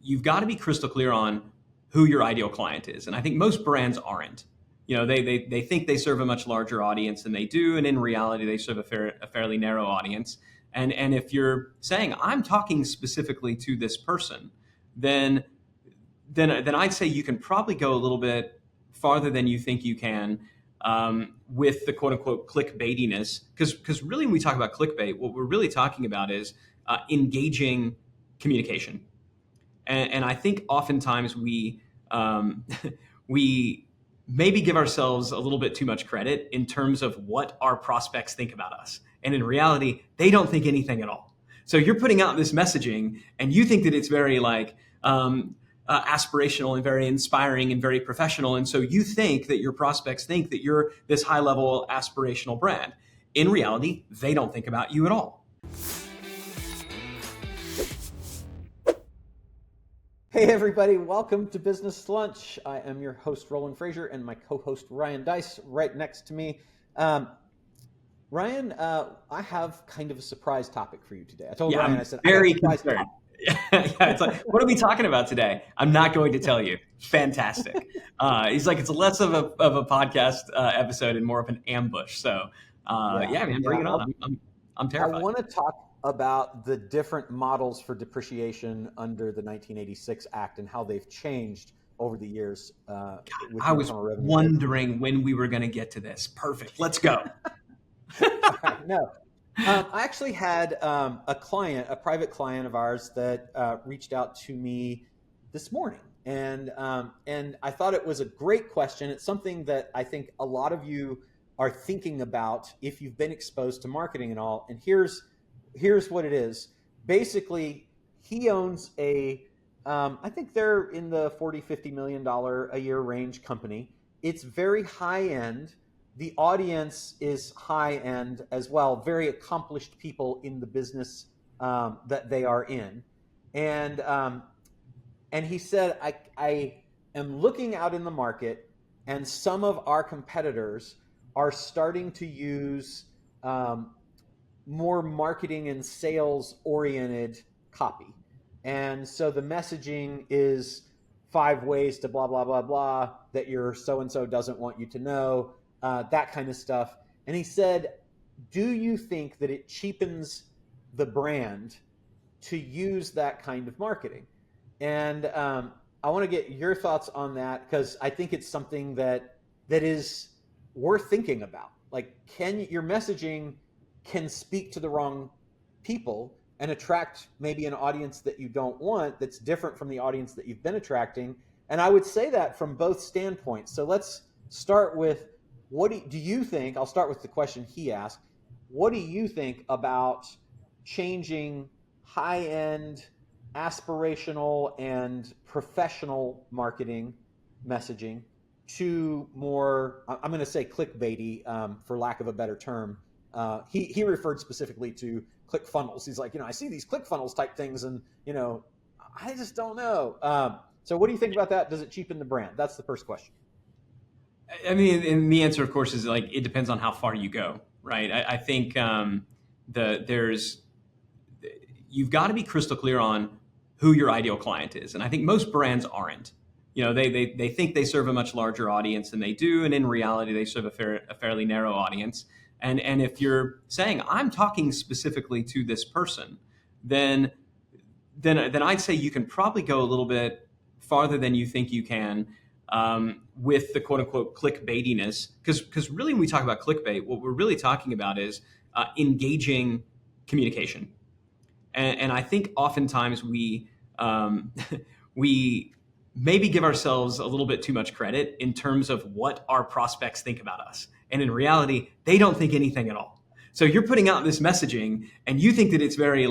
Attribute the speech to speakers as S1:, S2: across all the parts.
S1: you've got to be crystal clear on who your ideal client is. And I think most brands aren't. They think they serve a much larger audience than they do. And in reality, they serve a fairly narrow audience. And if you're saying, I'm talking specifically to this person, then I'd say you can probably go a little bit farther than you think you can with the quote unquote clickbaitiness. Because really, when we talk about clickbait, what we're really talking about is engaging communication. And I think oftentimes we we maybe give ourselves a little bit too much credit in terms of what our prospects think about us. And in reality, they don't think anything at all. So you're putting out this messaging and you think that it's very aspirational and very inspiring and very professional. And so you think that your prospects think that you're this high level aspirational brand. In reality, they don't think about you at all.
S2: Hey everybody, welcome to Business Lunch. I am your host, Roland Frasier, and my co-host, Ryan Deiss, right next to me. Ryan, I have kind of a surprise topic for you today. I told Ryan, I said,
S1: very
S2: I have a
S1: concerned. It's like, what are we talking about today? I'm not going to tell you. Fantastic. He's like, it's less of a podcast episode and more of an ambush. So man, bring it on. I'm terrified.
S2: I want to talk about the different models for depreciation under the 1986 Act and how they've changed over the years.
S1: I was wondering when we were going to get to this. Perfect. Let's go.
S2: No. I actually had a private client of ours that reached out to me this morning. And I thought it was a great question. It's something that I think a lot of you are thinking about if you've been exposed to marketing and all. And here's what it is. Basically, he owns I think they're in the $40-50 million a year range company. It's very high end. The audience is high end as well, very accomplished people in the business that they are in. And he said, I am looking out in the market, and some of our competitors are starting to use more marketing and sales oriented copy. And so the messaging is 5 ways to blah, blah, blah, blah, that your so-and-so doesn't want you to know. That kind of stuff. And he said, do you think that it cheapens the brand to use that kind of marketing? And I want to get your thoughts on that, because I think it's something that is worth thinking about. Like, your messaging can speak to the wrong people and attract maybe an audience that you don't want, that's different from the audience that you've been attracting. And I would say that from both standpoints. So let's start with, what do you think? I'll start with the question he asked. What do you think about changing high-end, aspirational, and professional marketing messaging to more, I'm going to say clickbaity, for lack of a better term? He referred specifically to click funnels. He's like, I see these click funnels type things, and I just don't know. So what do you think about that? Does it cheapen the brand? That's the first question.
S1: I mean, and the answer, of course, is like, it depends on how far you go, right? I think you've got to be crystal clear on who your ideal client is. And I think most brands aren't. They think they serve a much larger audience than they do. And in reality, they serve a fairly narrow audience. And if you're saying, I'm talking specifically to this person, then I'd say you can probably go a little bit farther than you think you can with the quote unquote clickbaitiness. Because really, when we talk about clickbait, what we're really talking about is engaging communication. And I think oftentimes we maybe give ourselves a little bit too much credit in terms of what our prospects think about us. And in reality, they don't think anything at all. So you're putting out this messaging and you think that it's very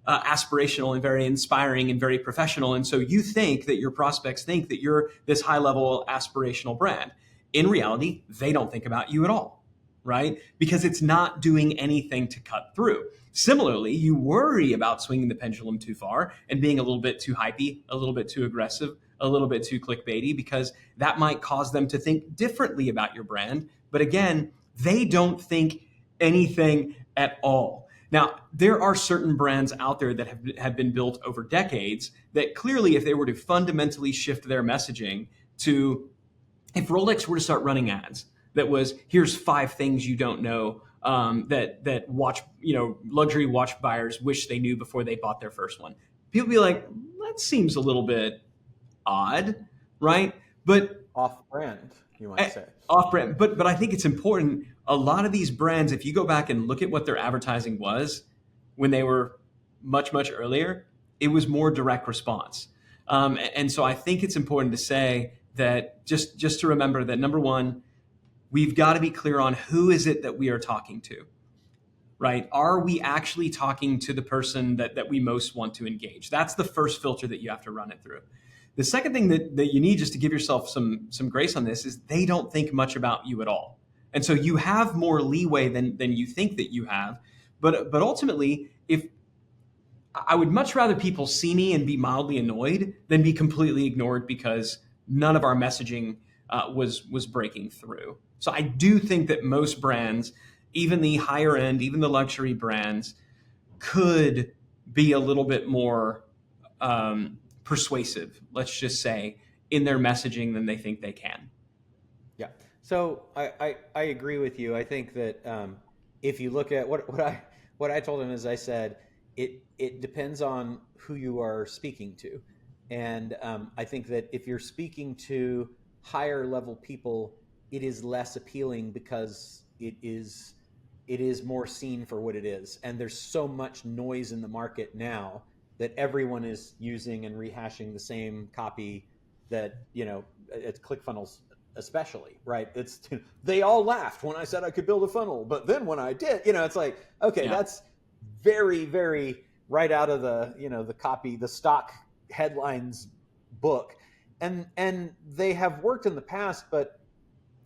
S1: aspirational and very inspiring and very professional. And so you think that your prospects think that you're this high level aspirational brand. In reality, they don't think about you at all, right? Because it's not doing anything to cut through. Similarly, you worry about swinging the pendulum too far and being a little bit too hypey, a little bit too aggressive, a little bit too clickbaity, because that might cause them to think differently about your brand. But again, they don't think anything at all. Now, there are certain brands out there that have been built over decades that clearly, if they were to fundamentally shift their messaging to, if Rolex were to start running ads that was, here's 5 things you don't know, that watch, luxury watch buyers wish they knew before they bought their first one. People be like, that seems a little bit odd, right? But
S2: Off-brand, you might say.
S1: Off-brand, but I think it's important. A lot of these brands, if you go back and look at what their advertising was when they were much earlier, it was more direct response. And so I think it's important to say that just to remember that, number one, we've got to be clear on who is it that we are talking to, right? Are we actually talking to the person that we most want to engage? That's the first filter that you have to run it through. The second thing that you need, just to give yourself some grace on this, is they don't think much about you at all. And so you have more leeway than you think that you have. But ultimately, if I would much rather people see me and be mildly annoyed than be completely ignored because none of our messaging was breaking through. So I do think that most brands, even the higher end, even the luxury brands, could be a little bit more persuasive, let's just say, in their messaging than they think they can.
S2: Yeah. So I agree with you. I think that if you look at what I told him is, I said, it depends on who you are speaking to. And I think that if you're speaking to higher level people, it is less appealing because it is more seen for what it is. And there's so much noise in the market now that everyone is using and rehashing the same copy that, it's ClickFunnels especially, right? They all laughed when I said I could build a funnel, but then when I did, it's like, okay, yeah. That's very, very right out of the, the copy, the stock headlines book. And they have worked in the past, but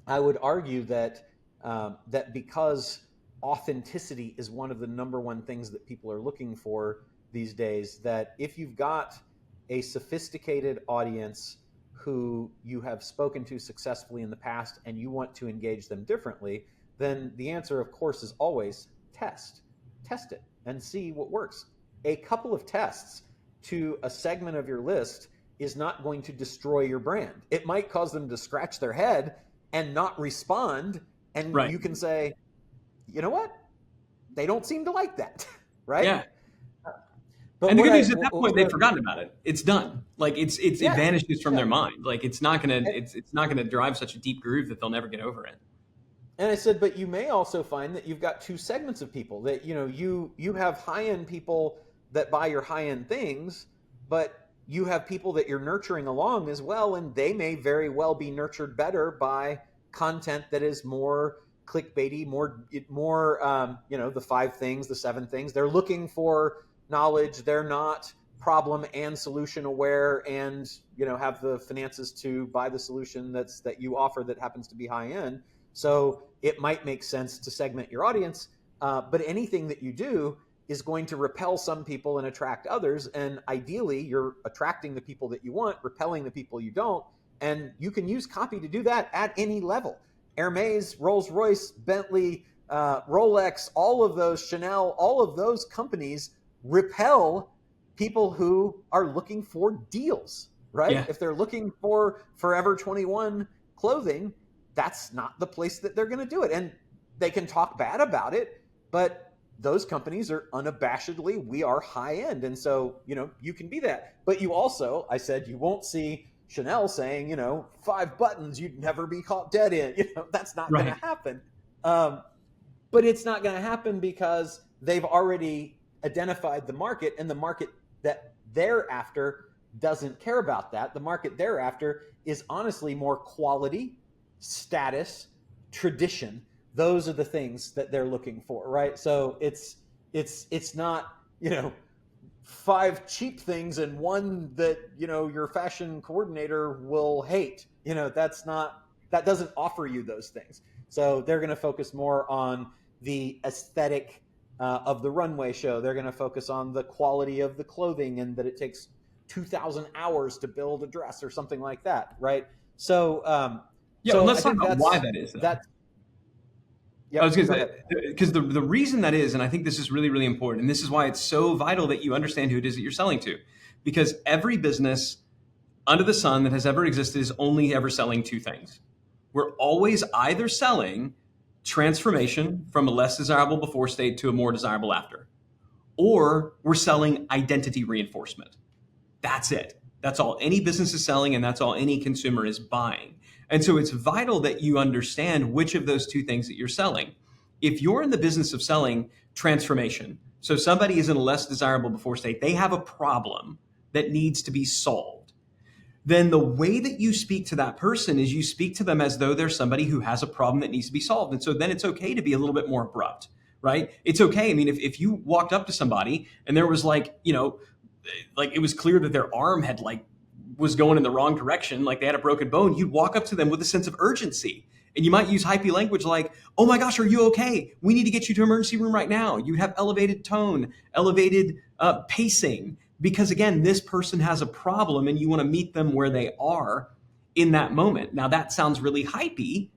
S2: I would argue that that because authenticity is one of the number one things that people are looking for these days, that if you've got a sophisticated audience who you have spoken to successfully in the past and you want to engage them differently, then the answer, of course, is always test it and see what works. A couple of tests to a segment of your list is not going to destroy your brand. It might cause them to scratch their head and not respond. And right. You can say, you know what? They don't seem to like that. Right?
S1: Yeah. And the good news, at that point, they've forgotten about it. It's done. Like it vanishes from their mind. Like it's not gonna drive such a deep groove that they'll never get over it.
S2: And I said, but you may also find that you've got two segments of people that, you have high-end people that buy your high-end things, but you have people that you're nurturing along as well. And they may very well be nurtured better by content that is more clickbaity, more, the 5 things, the 7 things. They're looking for knowledge. They're not problem and solution aware and, have the finances to buy the solution that you offer that happens to be high end. So it might make sense to segment your audience, but anything that you do is going to repel some people and attract others. And ideally, you're attracting the people that you want, repelling the people you don't. And you can use copy to do that at any level. Hermes, Rolls-Royce, Bentley, Rolex, all of those, Chanel, all of those companies repel people who are looking for deals, right? Yeah. If they're looking for Forever 21 clothing, that's not the place that they're going to do it. And they can talk bad about it, but those companies are unabashedly, we are high end. And so, you can be that. But you also, I said, you won't see Chanel saying, 5 buttons you'd never be caught dead in. That's not right. Going to happen. But it's not going to happen because they've already identified the market, and the market that they're after doesn't care about that. The market they're after is honestly more quality, status, tradition. Those are the things that they're looking for, right? So it's not, 5 cheap things and one that, your fashion coordinator will hate. That doesn't offer you those things. So they're going to focus more on the aesthetic of the runway show. They're going to focus on the quality of the clothing and that it takes 2,000 hours to build a dress or something like that, right? So,
S1: let's talk about why that is. I was
S2: Yep.
S1: going
S2: Go
S1: to say,
S2: ahead.
S1: because the reason that is, and I think this is really, really important, and this is why it's so vital that you understand who it is that you're selling to. Because every business under the sun that has ever existed is only ever selling two things. We're always either selling transformation from a less desirable before state to a more desirable after, or we're selling identity reinforcement. That's it. That's all any business is selling, and that's all any consumer is buying. And so it's vital that you understand which of those two things that you're selling. If you're in the business of selling transformation, so somebody is in a less desirable before state, they have a problem that needs to be solved, then the way that you speak to that person is you speak to them as though they're somebody who has a problem that needs to be solved. And so then it's okay to be a little bit more abrupt, right? It's okay. I mean, if you walked up to somebody and there was like, like it was clear that their arm had like was going in the wrong direction, like they had a broken bone, you'd walk up to them with a sense of urgency. And you might use hypey language like, oh my gosh, are you okay? We need to get you to emergency room right now. You have elevated tone, elevated pacing, because again, this person has a problem and you want to meet them where they are in that moment. Now that sounds really hypey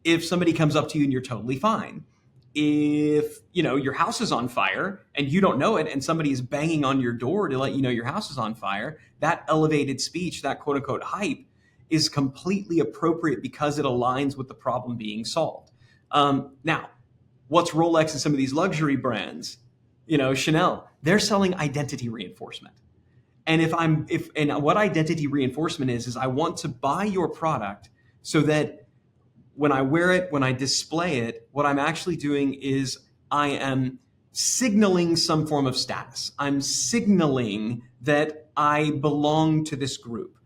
S1: if somebody comes up to you and you're totally fine. If your house is on fire and you don't know it and somebody is banging on your door to let you know your house is on fire, that elevated speech, that quote unquote hype, is completely appropriate because it aligns with the problem being solved. Now, what's Rolex and some of these luxury brands, Chanel, they're selling identity reinforcement. And what identity reinforcement is I want to buy your product so that when I wear it, when I display it, what I'm actually doing is I am signaling some form of status. I'm signaling that I belong to this group.